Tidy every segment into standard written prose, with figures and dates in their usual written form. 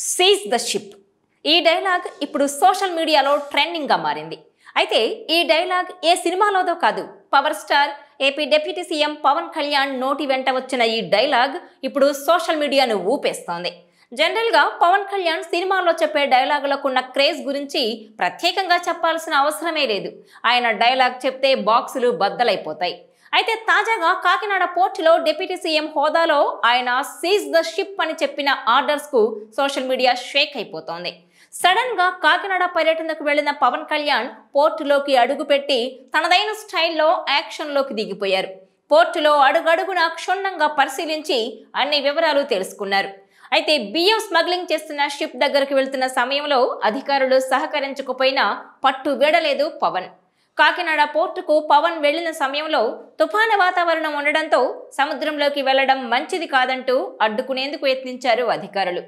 Seize the ship ఈ dialogue ఇప్పుడు social మీడియాలో ట్రెండింగ్గా మారింది. అయితే ఈ డైలాగ్ ఏ సినిమాలోదో కాదు, power star AP deputy CM Pawan Kalyan నోటి వెంట వచ్చిన ఈ డైలాగ్ ఇప్పుడు సోషల్ మీడియాను ఊపేస్తోంది. జనరల్గా పవన్ కళ్యాణ్ సినిమాల్లో చెప్పే డైలాగులకు ఉన్న క్రేజ్ గురించి ప్రత్యేకంగా చెప్పాల్సిన అవసరమే లేదు. ఆయన డైలాగ్ చెప్తే బాక్సులు బద్దలైపోతాయి. అయితే తాజాగా కాకినాడ పోర్టులో డిప్యూటీ సీఎం హోదాలో ఆయన సీజ్ ద షిప్ అని చెప్పిన ఆర్డర్స్ కు సోషల్ మీడియా షేక్ అయిపోతోంది. సడన్ గా కాకినాడ పర్యటనకు వెళ్లిన పవన్ కళ్యాణ్ పోర్టులోకి అడుగుపెట్టి తనదైన స్టైల్లో యాక్షన్లోకి దిగిపోయారు. పోర్టులో అడుగడుగునా క్షుణ్ణంగా పరిశీలించి అన్ని వివరాలు తెలుసుకున్నారు. అయితే బియ్యం స్మగ్లింగ్ చేస్తున్న షిప్ దగ్గరకు వెళ్తున్న సమయంలో అధికారులు సహకరించకపోయినా పట్టు వీడలేదు పవన్. కాకినాడ పోర్టుకు పవన్ వెళ్లిన సమయంలో తుఫాను వాతావరణం ఉండడంతో సముద్రంలోకి వెళ్లడం మంచిది కాదంటూ అడ్డుకునేందుకు యత్నించారు అధికారులు.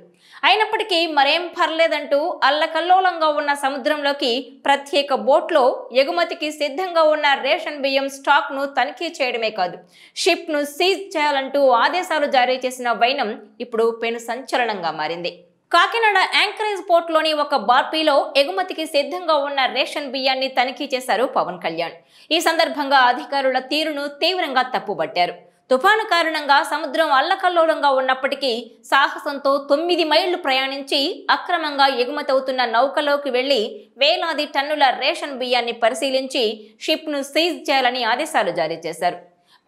అయినప్పటికీ మరేం పర్లేదంటూ అల్లకల్లోలంగా ఉన్న సముద్రంలోకి ప్రత్యేక బోట్లో ఎగుమతికి సిద్ధంగా ఉన్న రేషన్ బియ్యం స్టాక్ ను తనిఖీ చేయడమే కాదు, షిప్ ను సీజ్ చేయాలంటూ ఆదేశాలు జారీ చేసిన వైనం ఇప్పుడు పెను సంచలనంగా మారింది. కాకినాడ యాంకరేజ్ పోర్టులోని ఒక బార్పీలో ఎగుమతికి సిద్ధంగా ఉన్న రేషన్ బియ్యాన్ని తనిఖీ చేశారు పవన్ కళ్యాణ్. ఈ సందర్భంగా అధికారుల తీరును తీవ్రంగా తప్పుబట్టారు. తుఫాను కారణంగా సముద్రం అల్లకల్లోలంగా ఉన్నప్పటికీ సాహసంతో 9 మైళ్లు ప్రయాణించి అక్రమంగా ఎగుమతవుతున్న నౌకలోకి వెళ్లి వేలాది టన్నుల రేషన్ బియ్యాన్ని పరిశీలించి షిప్ ను సీజ్ చేయాలని ఆదేశాలు జారీ చేశారు.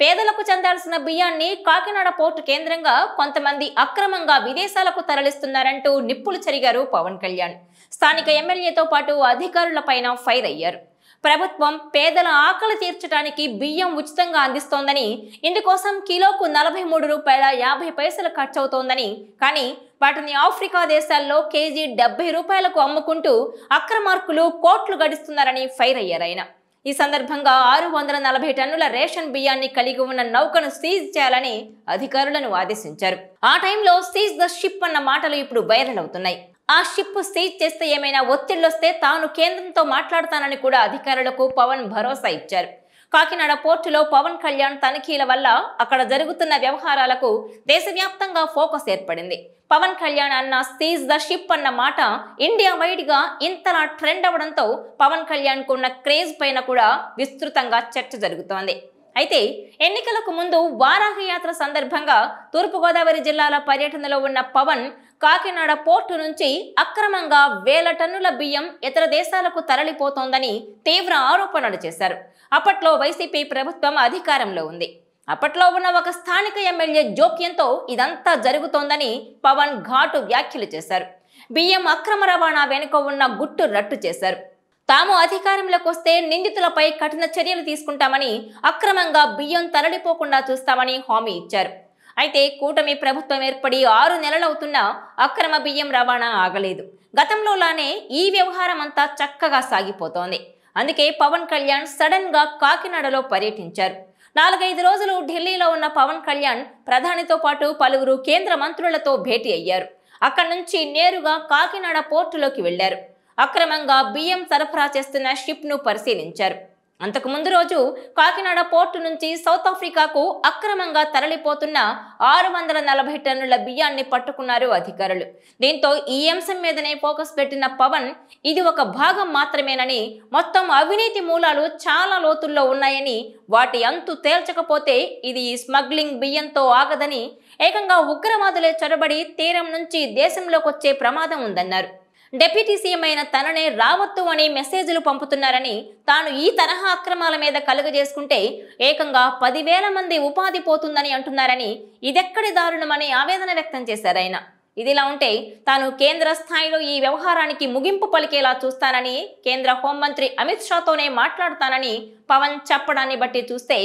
పేదలకు చెందాల్సిన బియ్యాన్ని కాకినాడ పోర్టు కేంద్రంగా కొంతమంది అక్రమంగా విదేశాలకు తరలిస్తున్నారంటూ నిప్పులు చెరిగారు పవన్ కళ్యాణ్. స్థానిక ఎమ్మెల్యేతో పాటు అధికారులపైన ఫైర్ అయ్యారు. ప్రభుత్వం పేదల ఆకలి తీర్చడానికి బియ్యం ఉచితంగా అందిస్తోందని, ఇందుకోసం కిలోకు 43 రూపాయల 50 పైసలు ఖర్చవుతోందని, కానీ వాటిని ఆఫ్రికా దేశాల్లో కేజీ 70 రూపాయలకు అమ్ముకుంటూ అక్రమార్కులు కోట్లు గడిస్తున్నారని ఫైర్ అయ్యారు ఆయన. ఈ సందర్భంగా 640 టన్నుల రేషన్ బియ్యాన్ని కలిగి ఉన్న నౌకను సీజ్ చేయాలని అధికారులను ఆదేశించారు. ఆ టైంలో సీజ్ ద షిప్ అన్న మాటలు ఇప్పుడు వైరల్ అవుతున్నాయి. ఆ షిప్ సీజ్ చేస్తే ఏమైనా ఒత్తిళ్లొస్తే తాను కేంద్రంతో మాట్లాడతానని కూడా అధికారులకు పవన్ భరోసా ఇచ్చారు. కాకినాడ పోర్టులో పవన్ కళ్యాణ్ తనిఖీల వల్ల అక్కడ జరుగుతున్న వ్యవహారాలకు దేశవ్యాప్తంగా ఫోకస్ ఏర్పడింది. పవన్ కళ్యాణ్ అన్న సీజ్ ద షిప్ అన్న మాట ఇండియా వైడ్ గా ఇంతలా ట్రెండ్ అవడంతో పవన్ కళ్యాణ్ కున్న క్రేజ్ పైన కూడా విస్తృతంగా చర్చ జరుగుతోంది. అయితే ఎన్నికలకు ముందు వారాహి యాత్ర సందర్భంగా తూర్పుగోదావరి జిల్లాల పర్యటనలో ఉన్న పవన్ కాకినాడ పోర్టు నుంచి అక్రమంగా 1000 టన్నుల బియ్యం ఇతర దేశాలకు తరలిపోతోందని తీవ్ర ఆరోపణలు చేశారు. అప్పట్లో వైసీపీ ప్రభుత్వం అధికారంలో ఉంది. అప్పట్లో ఉన్న ఒక స్థానిక ఎమ్మెల్యే జోక్యంతో ఇదంతా జరుగుతోందని పవన్ ఘాటు వ్యాఖ్యలు చేశారు. బియ్యం అక్రమ రవాణా వెనుక ఉన్న గుట్టు రట్టు చేశారు. తాము అధికారంలోకి వస్తే నిందితులపై కఠిన చర్యలు తీసుకుంటామని, అక్రమంగా బియ్యం తరలిపోకుండా చూస్తామని హామీ ఇచ్చారు. అయితే కూటమి ప్రభుత్వం ఏర్పడి 6 నెలలవుతున్నా అక్రమ బియ్యం రవాణా ఆగలేదు. గతంలోలానే ఈ వ్యవహారం అంతా చక్కగా సాగిపోతోంది. అందుకే పవన్ కళ్యాణ్ సడన్ గా కాకినాడలో పర్యటించారు. 4-5 రోజులు ఢిల్లీలో ఉన్న పవన్ కళ్యాణ్ ప్రధానితో పాటు పలువురు కేంద్ర మంత్రులతో భేటీ అయ్యారు. అక్కడి నుంచి నేరుగా కాకినాడ పోర్టులోకి వెళ్లారు. అక్రమంగా బియ్యం సరఫరా చేస్తున్న షిప్ ను పరిశీలించారు. అంతకు ముందు రోజు కాకినాడ పోర్టు నుంచి సౌత్ ఆఫ్రికాకు అక్రమంగా తరలిపోతున్న 640 టన్నుల బియ్యాన్ని పట్టుకున్నారు అధికారులు. దీంతో ఈ అంశం మీదనే ఫోకస్ పెట్టిన పవన్ ఇది ఒక భాగం మాత్రమేనని, మొత్తం అవినీతి మూలాలు చాలా లోతుల్లో ఉన్నాయని, వాటి అంతు తేల్చకపోతే ఇది స్మగ్లింగ్ బియ్యంతో ఆగదని, ఏకంగా ఉగ్రవాదులే చొరబడి తీరం నుంచి దేశంలోకి వచ్చే ప్రమాదం ఉందన్నారు. డిప్యూటీ సీఎం అయిన తననే రావద్దు అని మెసేజ్లు పంపుతున్నారని, తాను ఈ తరహా అక్రమాల మీద కలుగజేసుకుంటే ఏకంగా 10,000 మంది ఉపాధి పోతుందని అంటున్నారని, ఇదెక్కడి దారుణమని ఆవేదన వ్యక్తం చేశారు ఆయన. ఇదిలా ఉంటే తాను కేంద్ర స్థాయిలో ఈ వ్యవహారానికి ముగింపు పలికేలా చూస్తానని, కేంద్ర హోంమంత్రి అమిత్ షాతోనే మాట్లాడతానని పవన్ చెప్పడాన్ని బట్టి చూస్తే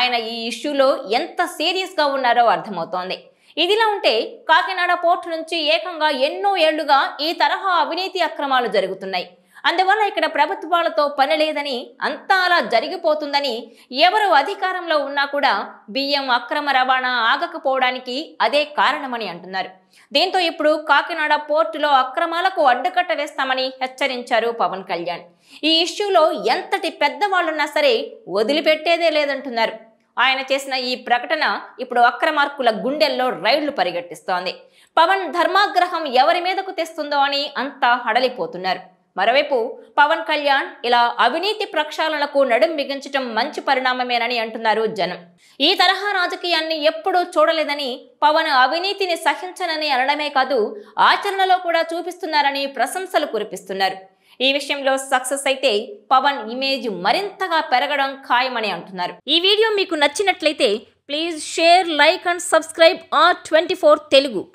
ఆయన ఈ ఇష్యూలో ఎంత సీరియస్ గా ఉన్నారో అర్థమవుతోంది. ఇదిలా ఉంటే కాకినాడ పోర్టు నుంచి ఏకంగా ఎన్నో ఏళ్లుగా ఈ తరహా అవినీతి అక్రమాలు జరుగుతున్నాయి. అందువల్ల ఇక్కడ ప్రభుత్వాలతో పని లేదని, అంతా అలా జరిగిపోతుందని, ఎవరు అధికారంలో ఉన్నా కూడా బియ్యం అక్రమ రవాణా ఆగకపోవడానికి అదే కారణమని అంటున్నారు. దీంతో ఇప్పుడు కాకినాడ పోర్టులో అక్రమాలకు అడ్డుకట్ట వేస్తామని హెచ్చరించారు పవన్ కళ్యాణ్. ఈ ఇష్యూలో ఎంతటి పెద్దవాళ్ళున్నా సరే వదిలిపెట్టేదే లేదంటున్నారు. ఆయన చేసిన ఈ ప్రకటన ఇప్పుడు అక్రమార్కుల గుండెల్లో రైళ్లు పరిగెట్టిస్తోంది. పవన్ ధర్మాగ్రహం ఎవరి మీదకు తెస్తుందో అని అంతా హడలిపోతున్నారు. మరోవైపు పవన్ కళ్యాణ్ ఇలా అవినీతి ప్రక్షాళనకు నడుం బిగించటం మంచి పరిణామమేనని అంటున్నారు జనం. ఈ తరహా రాజకీయాన్ని ఎప్పుడూ చూడలేదని, పవన్ అవినీతిని సహించనని అనడమే కాదు ఆచరణలో కూడా చూపిస్తున్నారని ప్రశంసలు కురిపిస్తున్నారు. ఈ విషయంలో సక్సెస్ అయితే పవన్ ఇమేజ్ మరింతగా పెరగడం ఖాయమని అంటున్నారు. ఈ వీడియో మీకు నచ్చినట్లయితే please share, like and subscribe R24 Telugu.